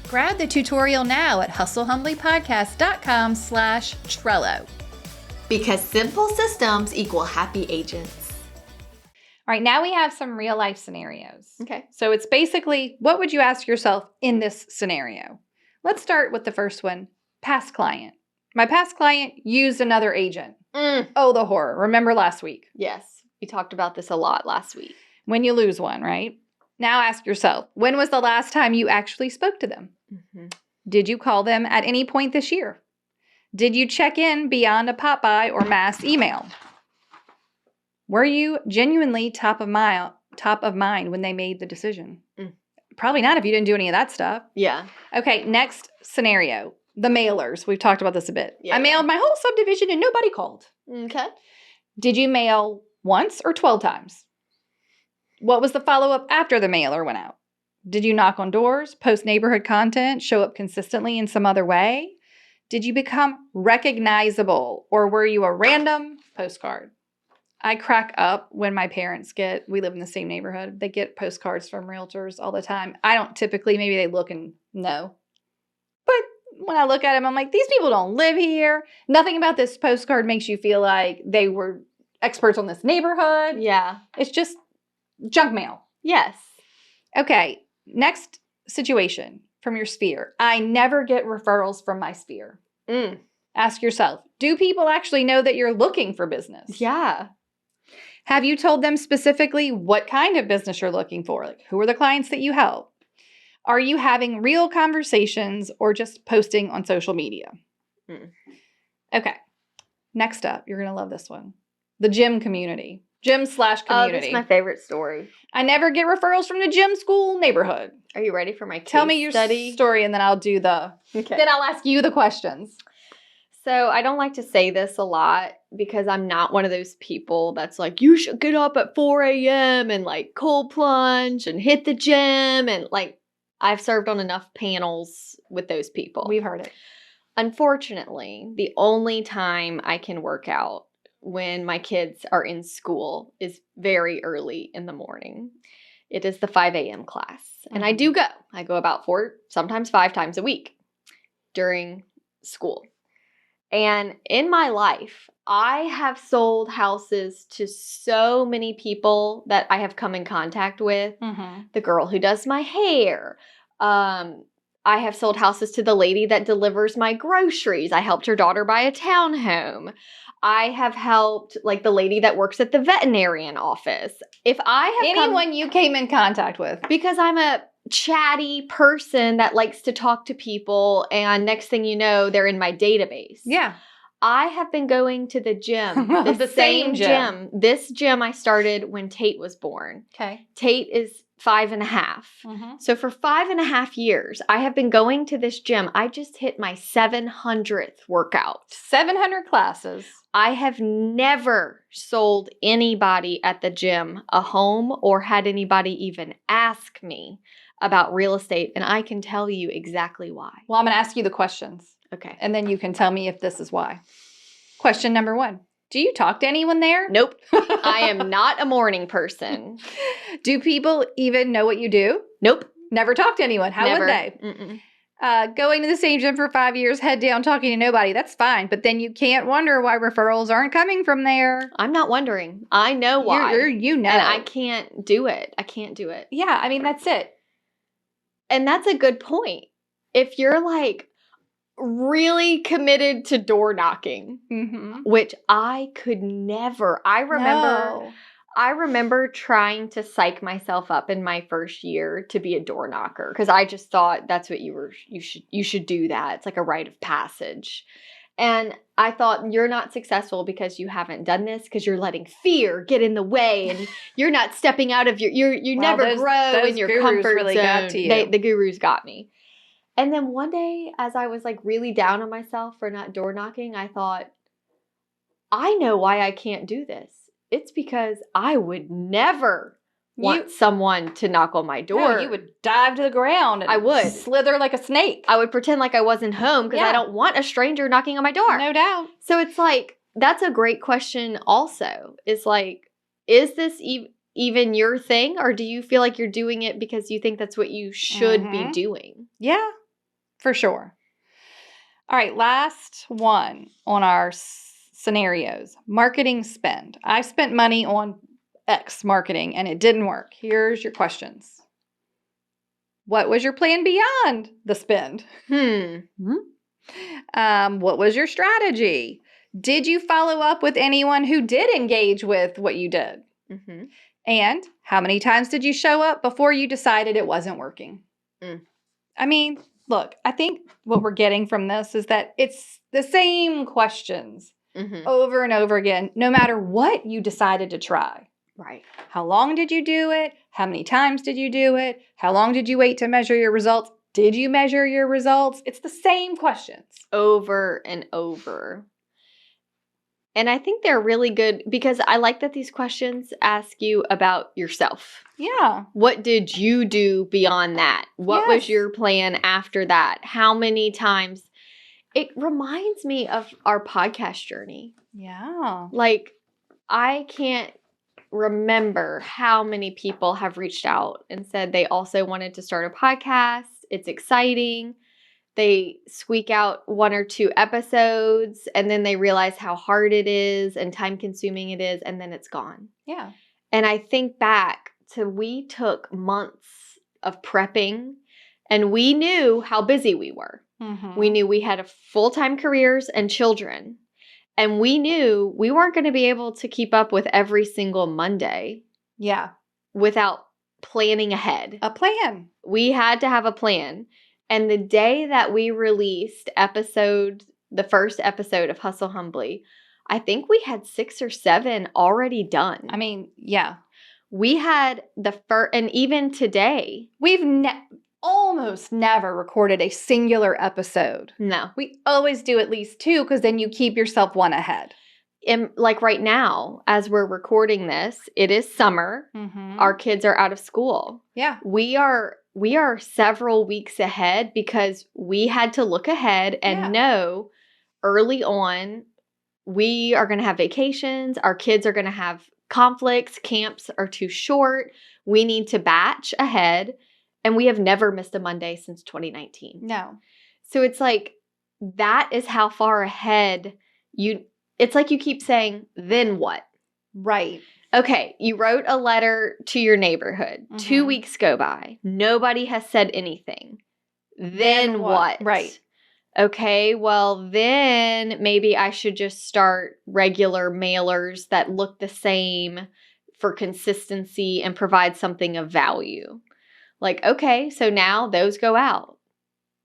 Grab the tutorial now at hustlehumblypodcast.com/Trello. Because simple systems equal happy agents. All right, now we have some real life scenarios. Okay. So it's basically, what would you ask yourself in this scenario? Let's start with the first one, past client. My past client used another agent. Oh, the horror. Remember last week? Yes, we talked about this a lot last week. When you lose one, right? Now ask yourself, when was the last time you actually spoke to them? Did you call them at any point this year? Did you check in beyond a pop-by or mass email? Were you genuinely top of mind when they made the decision? Probably not if you didn't do any of that stuff. Yeah. Okay, next scenario. The mailers. We've talked about this a bit. Yeah. I mailed my whole subdivision and nobody called. Okay. Did you mail once or 12 times? What was the follow-up after the mailer went out? Did you knock on doors, post neighborhood content, show up consistently in some other way? Did you become recognizable, or were you a random postcard? I crack up when my parents we live in the same neighborhood, they get postcards from realtors all the time. I don't typically, maybe they look and know. But when I look at them, I'm like, these people don't live here. Nothing about this postcard makes you feel like they were experts on this neighborhood. Yeah. It's just junk mail. Yes. Okay, next situation. from your sphere. I never get referrals from my sphere. Mm. Ask yourself, do people actually know that you're looking for business? Yeah. Have you told them specifically what kind of business you're looking for? Like, who are the clients that you help? Are you having real conversations or just posting on social media? Mm. Okay. Next up, you're going to love this one. The gym community. Gym/community. Oh, this is my favorite story. I never get referrals from the gym school neighborhood. Are you ready for my case Tell me your study? story and then I'll do Okay. then I'll ask you the questions. So I don't like to say this a lot because I'm not one of those people that's like, you should get up at 4 a.m. and like cold plunge and hit the gym. And like, I've served on enough panels with those people. We've heard it. Unfortunately, the only time I can work out when my kids are in school is very early in the morning. It is the 5 a.m. class. And I do go. I go about 4, sometimes 5 times a week during school. And in my life, I have sold houses to so many people that I have come in contact with. The girl who does my hair. I have sold houses to the lady that delivers my groceries. I helped her daughter buy a townhome. I have helped like the lady that works at the veterinarian office. If I have anyone you came in contact with. Because I'm a chatty person that likes to talk to people, and next thing you know, they're in my database. Yeah. I have been going to the gym, The same gym. This gym I started when Tate was born. Okay. Tate is 5.5. So for 5.5 years, I have been going to this gym. I just hit my 700th workout. 700 classes. I have never sold anybody at the gym a home or had anybody even ask me about real estate, and I can tell you exactly why. Well, I'm going to ask you the questions. Okay. And then you can tell me if this is why. Question number 1. Do you talk to anyone there? Nope. I am not a morning person. Do people even know what you do? Nope. Never talk to anyone. How Never. would they? Mm-mm. Going to the same gym for 5 years, head down, talking to nobody. That's fine. But then you can't wonder why referrals aren't coming from there. I'm not wondering. I know why. You know. And I can't do it. I can't do it. Yeah, I mean, that's it. And that's a good point. If you're like really committed to door knocking, which I could never. I remember trying to psych myself up in my first year to be a door knocker because I just thought that's what you should do that. It's like a rite of passage. And I thought you're not successful because you haven't done this, because you're letting fear get in the way and you're not stepping out of you never grow in your comfort really zone. got to you. The gurus got me. And then one day, as I was like really down on myself for not door knocking, I thought, I know why I can't do this. It's because I would never want someone to knock on my door. No, you would dive to the ground and I would slither like a snake. I would pretend like I wasn't home because I don't want a stranger knocking on my door. No doubt. So it's like, that's a great question also. It's like, is this even your thing? Or do you feel like you're doing it because you think that's what you should be doing? Yeah, for sure. All right, last one on our scenarios. Marketing spend. I spent money on X marketing and it didn't work. Here's your questions. What was your plan beyond the spend? What was your strategy? Did you follow up with anyone who did engage with what you did? And how many times did you show up before you decided it wasn't working? I mean, look, I think what we're getting from this is that it's the same questions over and over again, no matter what you decided to try. Right. How long did you do it? How many times did you do it? How long did you wait to measure your results? Did you measure your results? It's the same questions. Over and over. And I think they're really good because I like that these questions ask you about yourself. Yeah. What did you do beyond that? What was your plan after that? How many times? It reminds me of our podcast journey. Yeah. Like, I can't remember how many people have reached out and said they also wanted to start a podcast. It's exciting. They squeak out 1 or 2 episodes and then they realize how hard it is and time consuming it is, and then it's gone. Yeah. And I think back to we took months of prepping And we knew how busy we were. Mm-hmm. We knew we had full-time careers and children. And we knew we weren't going to be able to keep up with every single Monday Yeah. without planning ahead. A plan. We had to have a plan. And the day that we released the first episode of Hustle Humbly, I think we had 6 or 7 already done. I mean, yeah. We had the first, and even today. We've almost never recorded a singular episode. No. We always do at least 2 because then you keep yourself one ahead. And like right now, as we're recording this, it is summer. Mm-hmm. Our kids are out of school. Yeah. We are several weeks ahead because we had to look ahead and know early on we are going to have vacations. Our kids are going to have conflicts. Camps are too short. We need to batch ahead. And we have never missed a Monday since 2019. No. So it's like, that is how far ahead it's like you keep saying, then what? Right. Okay, you wrote a letter to your neighborhood. Mm-hmm. 2 weeks go by. Nobody has said anything. Then what? Right. Okay, well, then maybe I should just start regular mailers that look the same for consistency and provide something of value. Like, okay, so now those go out.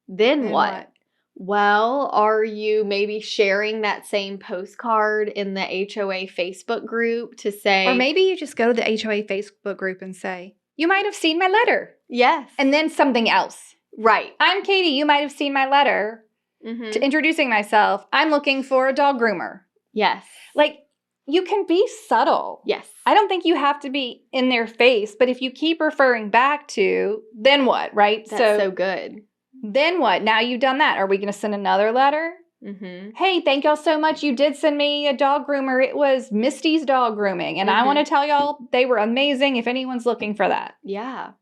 Then what? Well, are you maybe sharing that same postcard in the HOA Facebook group to say... Or maybe you just go to the HOA Facebook group and say, you might have seen my letter. Yes. And then something else. Right. I'm Katie. You might have seen my letter. Mm-hmm. To introducing myself. I'm looking for a dog groomer. Yes. Like, you can be subtle. Yes. I don't think you have to be in their face, but if you keep referring back to, then what, right? That's so good. Then what? Now you've done that. Are we going to send another letter? Mm-hmm. Hey, thank y'all so much. You did send me a dog groomer. It was Misty's dog grooming. And I want to tell y'all they were amazing if anyone's looking for that. Yeah.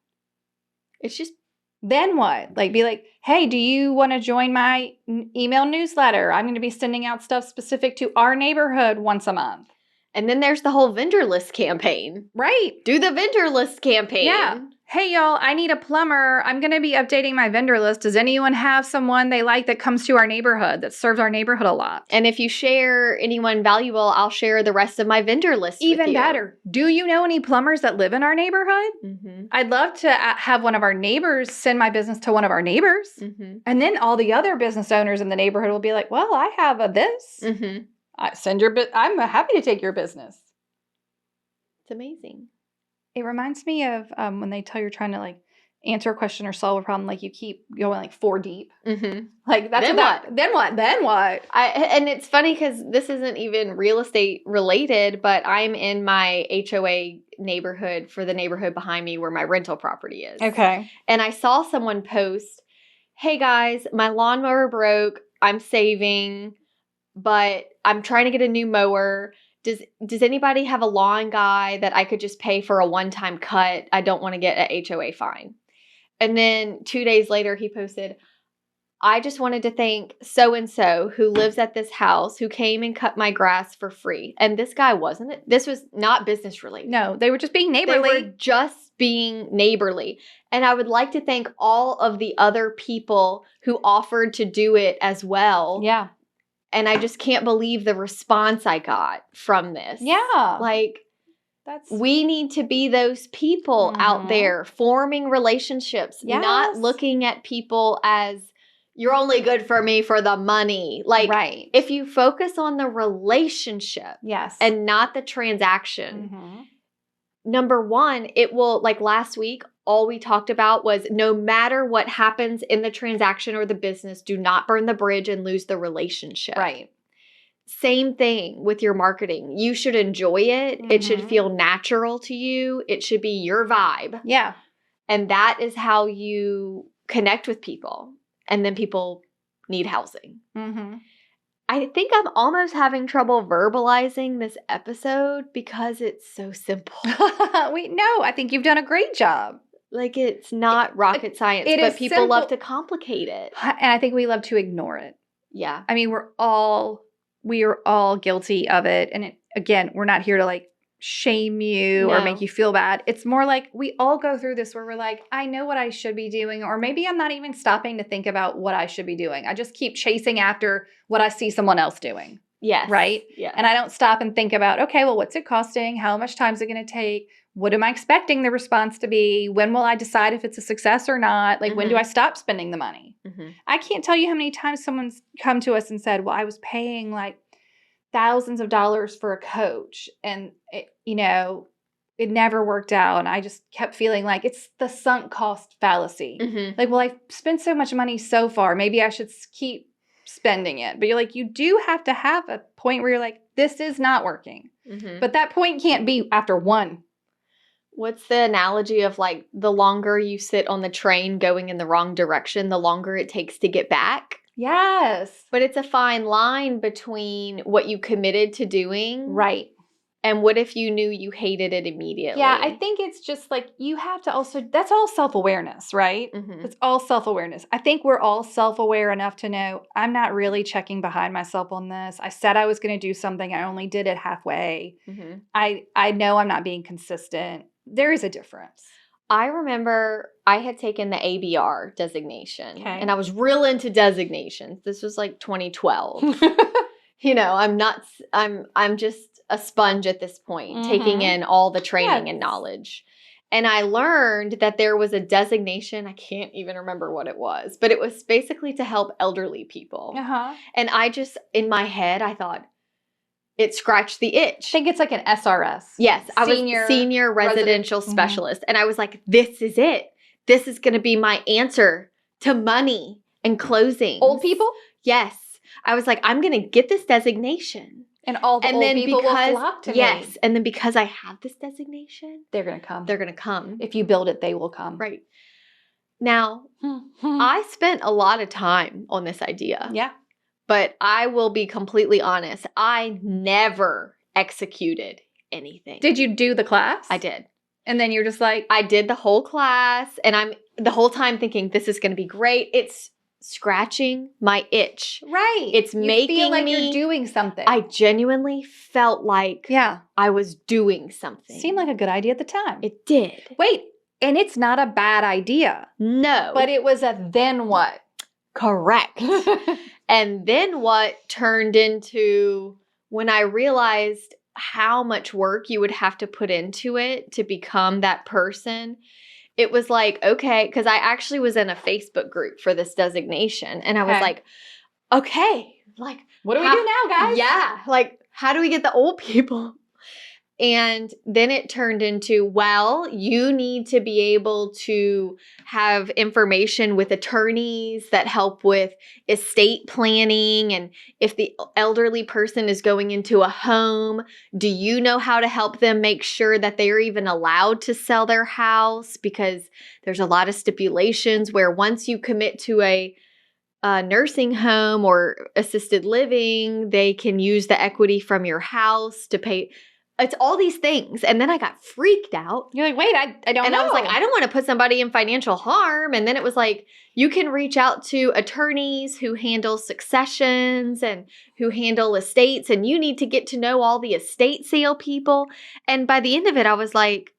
It's just... Then what? Like, be like, hey, do you want to join my email newsletter? I'm going to be sending out stuff specific to our neighborhood once a month. And then there's the whole vendor list campaign. Right. Do the vendor list campaign. Yeah. Hey, y'all, I need a plumber. I'm going to be updating my vendor list. Does anyone have someone they like that comes to our neighborhood, that serves our neighborhood a lot? And if you share anyone valuable, I'll share the rest of my vendor list with you. Even better. Do you know any plumbers that live in our neighborhood? Mm-hmm. I'd love to have one of our neighbors send my business to one of our neighbors. Mm-hmm. And then all the other business owners in the neighborhood will be like, well, I have this. Mm-hmm. I'm happy to take your business. It's amazing. It reminds me of when they tell you're trying to like answer a question or solve a problem, like you keep going like 4 deep. Mm-hmm. Like that's Then what? Then what? And it's funny because this isn't even real estate related, but I'm in my HOA neighborhood for the neighborhood behind me where my rental property is. Okay. And I saw someone post, hey guys, my lawnmower broke. I'm saving, but I'm trying to get a new mower. Does anybody have a lawn guy that I could just pay for a one-time cut? I don't want to get a HOA fine. And then 2 days later, he posted, I just wanted to thank so-and-so who lives at this house who came and cut my grass for free. And this guy wasn't it. This was not business related. No, they were just being neighborly. They were just being neighborly. And I would like to thank all of the other people who offered to do it as well. Yeah. And I just can't believe the response I got from this. Yeah. Like, we need to be those people out there forming relationships, not looking at people as, you're only good for me for the money. Like, if you focus on the relationship and not the transaction, number one, it will, like last week, all we talked about was no matter what happens in the transaction or the business, do not burn the bridge and lose the relationship. Right. Same thing with your marketing. You should enjoy it. It should feel natural to you. It should be your vibe. Yeah. And that is how you connect with people. And then people need housing. I think I'm almost having trouble verbalizing this episode because it's so simple. I think you've done a great job. Like, it's not rocket science, but people love to complicate it. And I think we love to ignore it. Yeah. I mean, we are all guilty of it. And again, we're not here to like shame you or No. make you feel bad. It's more like we all go through this where we're like, I know what I should be doing, or maybe I'm not even stopping to think about what I should be doing. I just keep chasing after what I see someone else doing. Yes. Right? Yeah. And I don't stop and think about, okay, well, what's it costing? How much time is it going to take? What am I expecting the response to be? When will I decide if it's a success or not? Like, when do I stop spending the money? I can't tell you how many times someone's come to us and said, well, I was paying like thousands of dollars for a coach and it never worked out. And I just kept feeling like it's the sunk cost fallacy. Like, well, I've spent so much money so far. Maybe I should keep spending it. But you're like, you do have to have a point where you're like, this is not working. But that point can't be after one. What's the analogy of like the longer you sit on the train going in the wrong direction, the longer it takes to get back? Yes. But it's a fine line between what you committed to doing. Right. And what if you knew you hated it immediately? Yeah, I think it's just like you have to also, that's all self-awareness, right? It's all self-awareness. I think we're all self-aware enough to know I'm not really checking behind myself on this. I said I was going to do something. I only did it halfway. I know I'm not being consistent. There is a difference. I remember I had taken the ABR designation. Okay. And I was real into designations. This was like 2012. I'm just a sponge at this point, taking in all the training and knowledge. And I learned that there was a designation. I can't even remember what it was, but it was basically to help elderly people. And I just, in my head, I thought, it scratched the itch. I think it's like an SRS. Yes, I was senior residential specialist. And I was like, this is it. This is going to be my answer to money and closing. Old people? Yes. I was like, I'm going to get this designation. And all the old people will flock to me. Yes. And then because I have this designation, they're going to come. They're going to come. If you build it, they will come. Right. Now, I spent a lot of time on this idea. Yeah. But I will be completely honest. I never executed anything. Did you do the class? I did. And then you're just like, I did the whole class, and I'm the whole time thinking this is going to be great. It's scratching my itch. Right. It's you making feel like me you're doing something. I genuinely felt like I was doing something. Seemed like a good idea at the time. It did. Wait, and it's not a bad idea. No. But it was a then what? Correct. And then what turned into when I realized how much work you would have to put into it to become that person, it was like, okay, because I actually was in a Facebook group for this designation. And I was like, okay, like, what do we do now, guys? Yeah. Like, how do we get the old people? And then it turned into, well, you need to be able to have information with attorneys that help with estate planning. And if the elderly person is going into a home, do you know how to help them make sure that they're even allowed to sell their house? Because there's a lot of stipulations where once you commit to a nursing home or assisted living, they can use the equity from your house to pay. It's all these things. And then I got freaked out. You're like, wait, I don't know. And I was like, I don't want to put somebody in financial harm. And then it was like, you can reach out to attorneys who handle successions and who handle estates. And you need to get to know all the estate sale people. And by the end of it, I was like,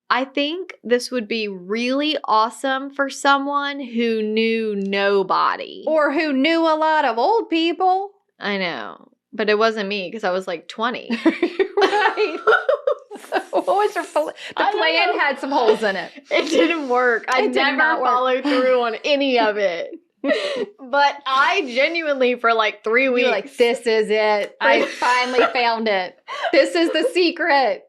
I think this would be really awesome for someone who knew nobody. Or who knew a lot of old people. I know. But it wasn't me because I was like 20. Right. What was your plan? The plan had some holes in it. It didn't work. I never followed through on any of it. But I genuinely, for like 3 weeks. You're like, this is it. I finally found it. This is the secret.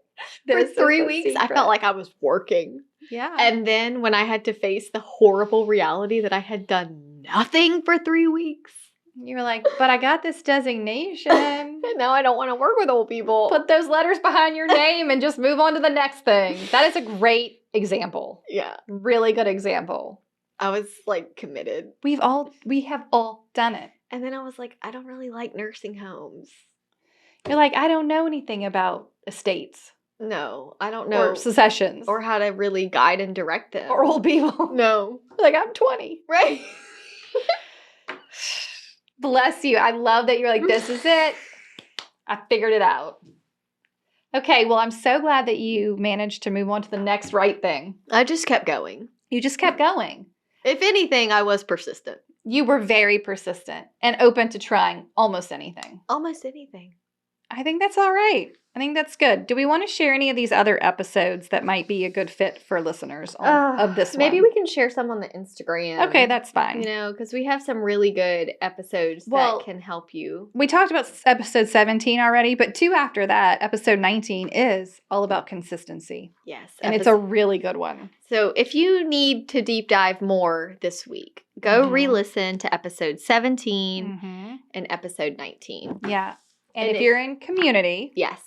For 3 weeks, I felt like I was working. Yeah. And then when I had to face the horrible reality that I had done nothing for 3 weeks. You were like, but I got this designation. And now I don't want to work with old people. Put those letters behind your name and just move on to the next thing. That is a great example. Yeah. Really good example. I was like committed. We have all done it. And then I was like, I don't really like nursing homes. You're like, I don't know anything about estates. No, I don't know. Or successions. Or how to really guide and direct them. Or old people. No. Like, I'm 20. Right. Bless you. I love that you're like, this is it. I figured it out. Okay, well, I'm so glad that you managed to move on to the next right thing. I just kept going. You just kept going. If anything, I was persistent. You were very persistent and open to trying almost anything. Almost anything. I think that's all right. I think that's good. Do we want to share any of these other episodes that might be a good fit for listeners of this one? Maybe we can share some on the Instagram. Okay, that's fine. You know, because we have some really good episodes that can help you. We talked about episode 17 already, but 2 after that, episode 19 is all about consistency. Yes. And it's a really good one. So if you need to deep dive more this week, go re-listen to episode 17 and episode 19. Yeah. And if you're in community, yes,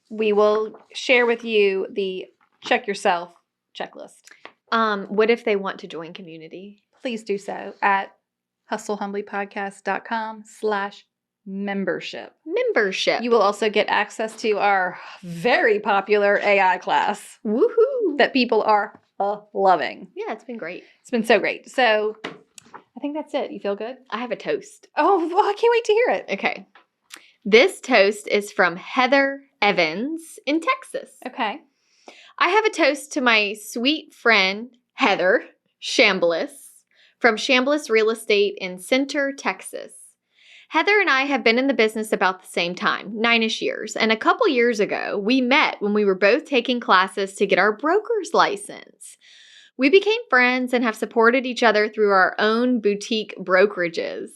we will share with you the check yourself checklist. What if they want to join community? Please do so at hustlehumblypodcast.com/membership. Membership. You will also get access to our very popular AI class. Woohoo! That people are loving. Yeah, it's been great. It's been so great. So I think that's it. You feel good? I have a toast. Oh, well, I can't wait to hear it. Okay. This toast is from Heather Evans in Texas. Okay. I have a toast to my sweet friend, Heather Chambliss, from Chambliss Real Estate in Center, Texas. Heather and I have been in the business about the same time, 9-ish years, and a couple years ago, we met when we were both taking classes to get our broker's license. We became friends and have supported each other through our own boutique brokerages.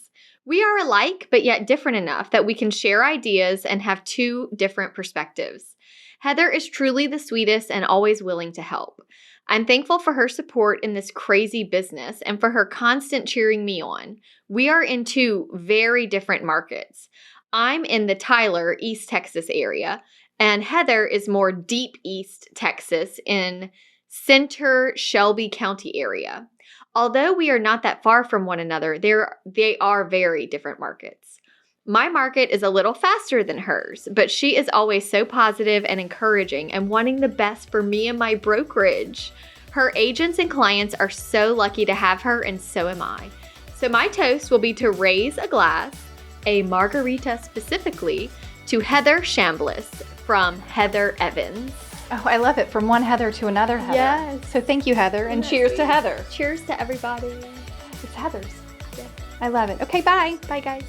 We are alike, but yet different enough that we can share ideas and have 2 different perspectives. Heather is truly the sweetest and always willing to help. I'm thankful for her support in this crazy business and for her constant cheering me on. We are in 2 very different markets. I'm in the Tyler, East Texas area, and Heather is more deep East Texas in Center, Shelby County area. Although we are not that far from one another, they are very different markets. My market is a little faster than hers, but she is always so positive and encouraging and wanting the best for me and my brokerage. Her agents and clients are so lucky to have her, and so am I. So my toast will be to raise a glass, a margarita specifically, to Heather Chambliss from Heather Evans. Oh, I love it. From one Heather to another Heather. Yes. So thank you, Heather, and cheers to Heather. Cheers to everybody. It's Heather's. Yes. I love it. Okay, bye. Bye, guys.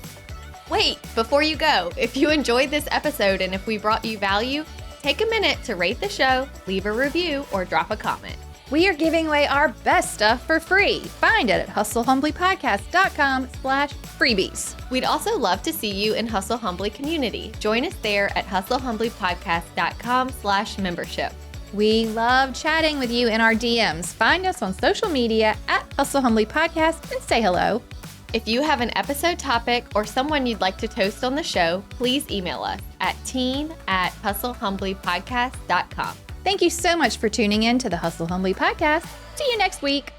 Wait, before you go, if you enjoyed this episode and if we brought you value, take a minute to rate the show, leave a review, or drop a comment. We are giving away our best stuff for free. Find it at hustlehumblypodcast.com/freebies. We'd also love to see you in Hustle Humbly community. Join us there at hustlehumblypodcast.com/membership. We love chatting with you in our DMs. Find us on social media at Hustle Humbly Podcast and say hello. If you have an episode topic or someone you'd like to toast on the show, please email us at team@hustlehumblypodcast.com. Thank you so much for tuning in to the Hustle Humbly Podcast. See you next week.